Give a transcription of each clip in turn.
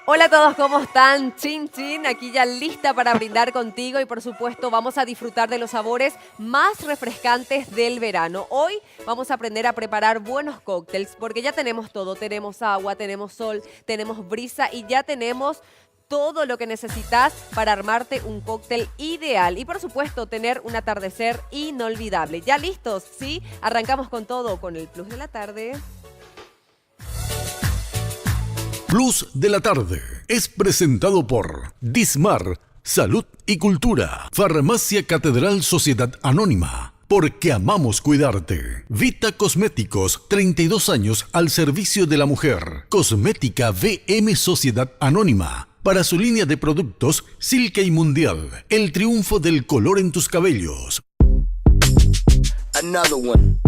Hola a todos, ¿cómo están? Chin Chin, aquí ya lista para brindar contigo y por supuesto vamos a disfrutar de los sabores más refrescantes del verano. Hoy vamos a aprender a preparar buenos cócteles porque ya tenemos todo, tenemos agua, tenemos sol, tenemos brisa y ya tenemos todo lo que necesitas para armarte un cóctel ideal y por supuesto tener un atardecer inolvidable. ¿Ya listos? ¿Sí? Arrancamos con todo, con el plus de la tarde. Plus de la tarde es presentado por Dismar, Salud y Cultura, Farmacia Catedral Sociedad Anónima, porque amamos cuidarte. Vita Cosméticos, 32 años al servicio de la mujer. Cosmética VM Sociedad Anónima, para su línea de productos Silke y Mundial, el triunfo del color en tus cabellos. Another one.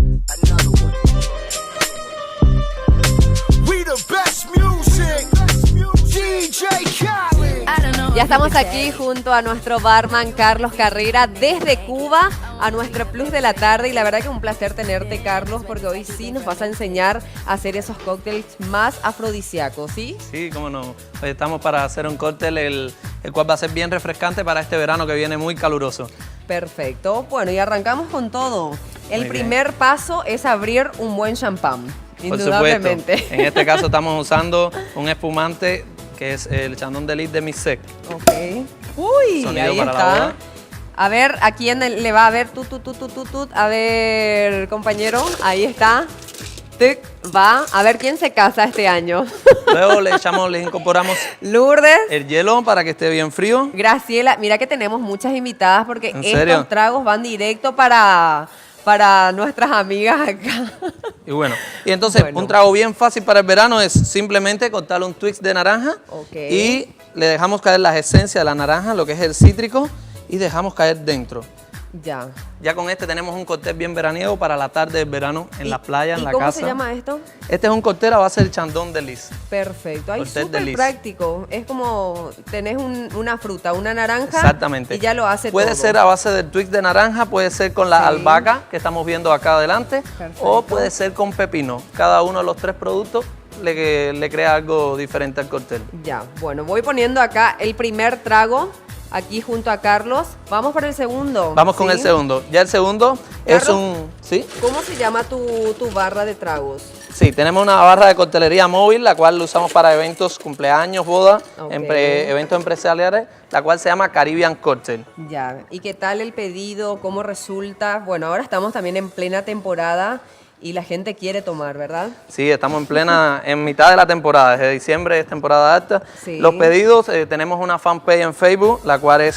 We the best music. DJ Khaled. Ya estamos aquí junto a nuestro barman Carlos Carrera desde Cuba a nuestro plus de la tarde y la verdad que un placer tenerte, Carlos, porque hoy sí nos vas a enseñar a hacer esos cócteles más afrodisíacos, ¿sí? Sí, cómo no. Hoy estamos para hacer un cóctel el cual va a ser bien refrescante para este verano que viene muy caluroso. Perfecto. Bueno, y arrancamos con todo. El Muy primer paso es abrir un buen champán, Por indudablemente. supuesto. En este caso estamos usando un espumante que es el Chandon de Lis de Missec. Ok. Uy, Sonido ahí para la está. boda. A ver, ¿a quién le va a ver? A ver, compañero, ahí está. Tic, va. A ver, ¿quién se casa este año? Luego le incorporamos Lourdes. el hielo para que esté bien frío. Graciela, mira que tenemos muchas invitadas porque ¿En estos serio? tragos van directo para nuestras amigas acá. Y bueno, y entonces Bueno. un trago bien fácil para el verano es simplemente cortarle un twist de naranja Ok. y le dejamos caer las esencias de la naranja, lo que es el cítrico, y dejamos caer dentro. Ya. Ya con este tenemos un cóctel bien veraniego para la tarde del verano en la playa, en la ¿Cómo casa. se llama esto? Este es un cóctel a base del Chandon de Lis. Perfecto. Ay, Cóctel de súper lis. práctico. Es como tenés una fruta, una naranja. Exactamente. Y ya lo hace Puede todo. ser a base del twist de naranja, puede ser con la Sí. albahaca que estamos viendo acá adelante, Perfecto. o puede ser con pepino. Cada uno de los tres productos le crea algo diferente al cóctel. Ya, bueno, voy poniendo acá el primer trago, aquí junto a Carlos. Vamos por el segundo. Vamos con ¿sí? el segundo. Ya el segundo es Carlos. un... ¿Sí? ¿Cómo se llama tu barra de tragos? Sí, tenemos una barra de coctelería móvil, la cual la usamos para eventos, cumpleaños, bodas, Ok. eventos empresariales, la cual se llama Caribbean Cocktail. Ya, ¿y qué tal el pedido? ¿Cómo resulta? Bueno, ahora estamos también en plena temporada y la gente quiere tomar, ¿verdad? Sí, estamos en mitad de la temporada, desde diciembre es temporada alta. Sí. Los pedidos, tenemos una fanpage en Facebook, la cual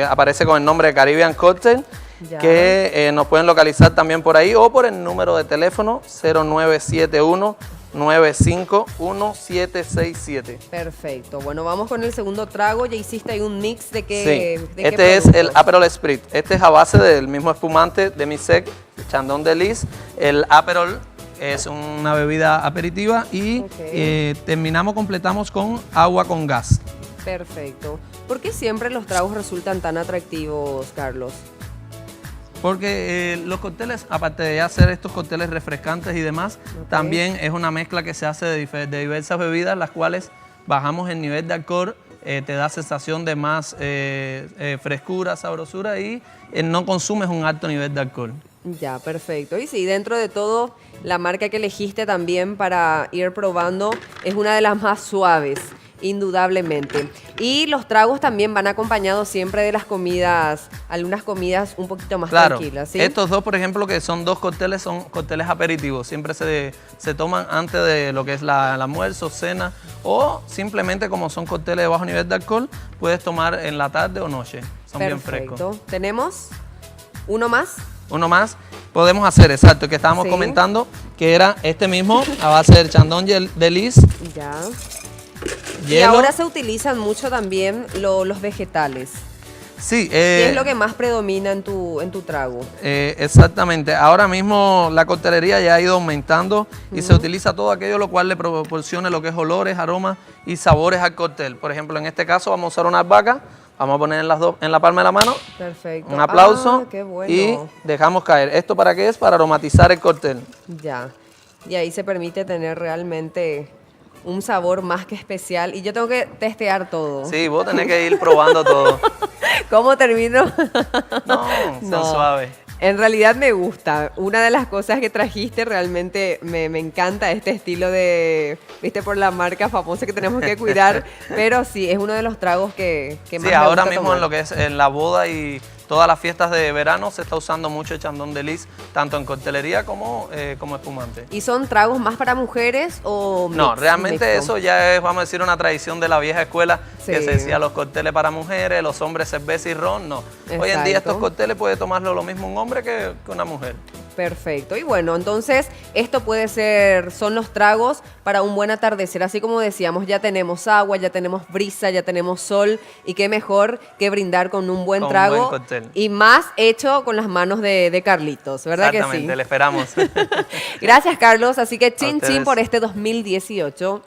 aparece con el nombre de Caribbean Cocktail, Ya. que nos pueden localizar también por ahí o por el número de teléfono 0971-951-767. Perfecto. Bueno, vamos con el segundo trago. Ya hiciste ahí un mix de qué. Sí, de qué este es el productos? Aperol Spritz. Este es a base del mismo espumante de Missec, Chandon de Lis. El Aperol es una bebida aperitiva y Ok. completamos con agua con gas. Perfecto. ¿Por qué siempre los tragos resultan tan atractivos, Carlos? Porque los cócteles, aparte de hacer estos cócteles refrescantes y demás, Ok. también es una mezcla que se hace de diversas bebidas, las cuales bajamos el nivel de alcohol, te da sensación de más frescura, sabrosura y no consumes un alto nivel de alcohol. Ya, perfecto. Y sí, dentro de todo, la marca que elegiste también para ir probando es una de las más suaves, indudablemente. Y los tragos también van acompañados siempre de las comidas, algunas comidas un poquito más Claro, tranquilas, ¿sí? estos dos, por ejemplo, que son dos cócteles, son cócteles aperitivos. Siempre se toman antes de lo que es el almuerzo, cena, o simplemente como son cócteles de bajo nivel de alcohol, puedes tomar en la tarde o noche. Son bien frescos. Perfecto. ¿Tenemos uno más? Uno más podemos hacer, exacto, que estábamos Sí. comentando, que era este mismo, a base del Chandon de Lis, Ya. Y hielo. ahora se utilizan mucho también los vegetales. Sí, ¿Qué es lo que más predomina en tu trago? exactamente. Ahora mismo la coctelería ya ha ido aumentando y se utiliza todo aquello lo cual le proporcione lo que es olores, aromas y sabores al cóctel. Por ejemplo, en este caso vamos a usar una albahaca, vamos a poner las dos en la palma de la mano, Perfecto. un aplauso Ah, qué bueno. y dejamos caer. ¿Esto para qué es? Para aromatizar el cóctel. Ya. Y ahí se permite tener realmente un sabor más que especial y yo tengo que testear todo. Sí, vos tenés que ir probando todo. ¿Cómo termino? No, son suaves. En realidad me gusta. Una de las cosas que trajiste realmente me encanta este estilo de, viste, por la marca famosa que tenemos que cuidar, pero sí, es uno de los tragos que más Sí, me ahora gusta mismo tomar. en lo que es en la boda y todas las fiestas de verano se está usando mucho el Chandon de Lis, tanto en coctelería como espumante. ¿Y son tragos más para mujeres o No, realmente mixto? eso ya es, vamos a decir, una tradición de la vieja escuela, Sí. que se decía los cócteles para mujeres, los hombres cerveza y ron, no. Hoy en día Exacto. estos cócteles puede tomarlo lo mismo un hombre que una mujer. Perfecto. Y bueno, entonces esto puede ser, son los tragos para un buen atardecer. Así como decíamos, ya tenemos agua, ya tenemos brisa, ya tenemos sol. Y qué mejor que brindar con un buen Con un trago. buen cóctel. Y más hecho con las manos de Carlitos, ¿verdad que sí? Exactamente, le esperamos. Gracias, Carlos. Así que chin ustedes. chin por este 2018.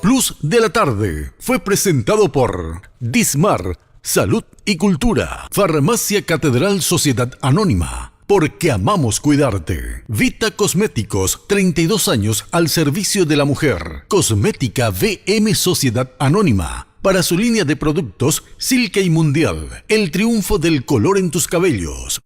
Plus de la tarde fue presentado por Dismar, Salud y Cultura. Farmacia Catedral Sociedad Anónima. Porque amamos cuidarte. Vita Cosméticos, 32 años al servicio de la mujer. Cosmética VM Sociedad Anónima. Para su línea de productos Silke y Mundial. El triunfo del color en tus cabellos.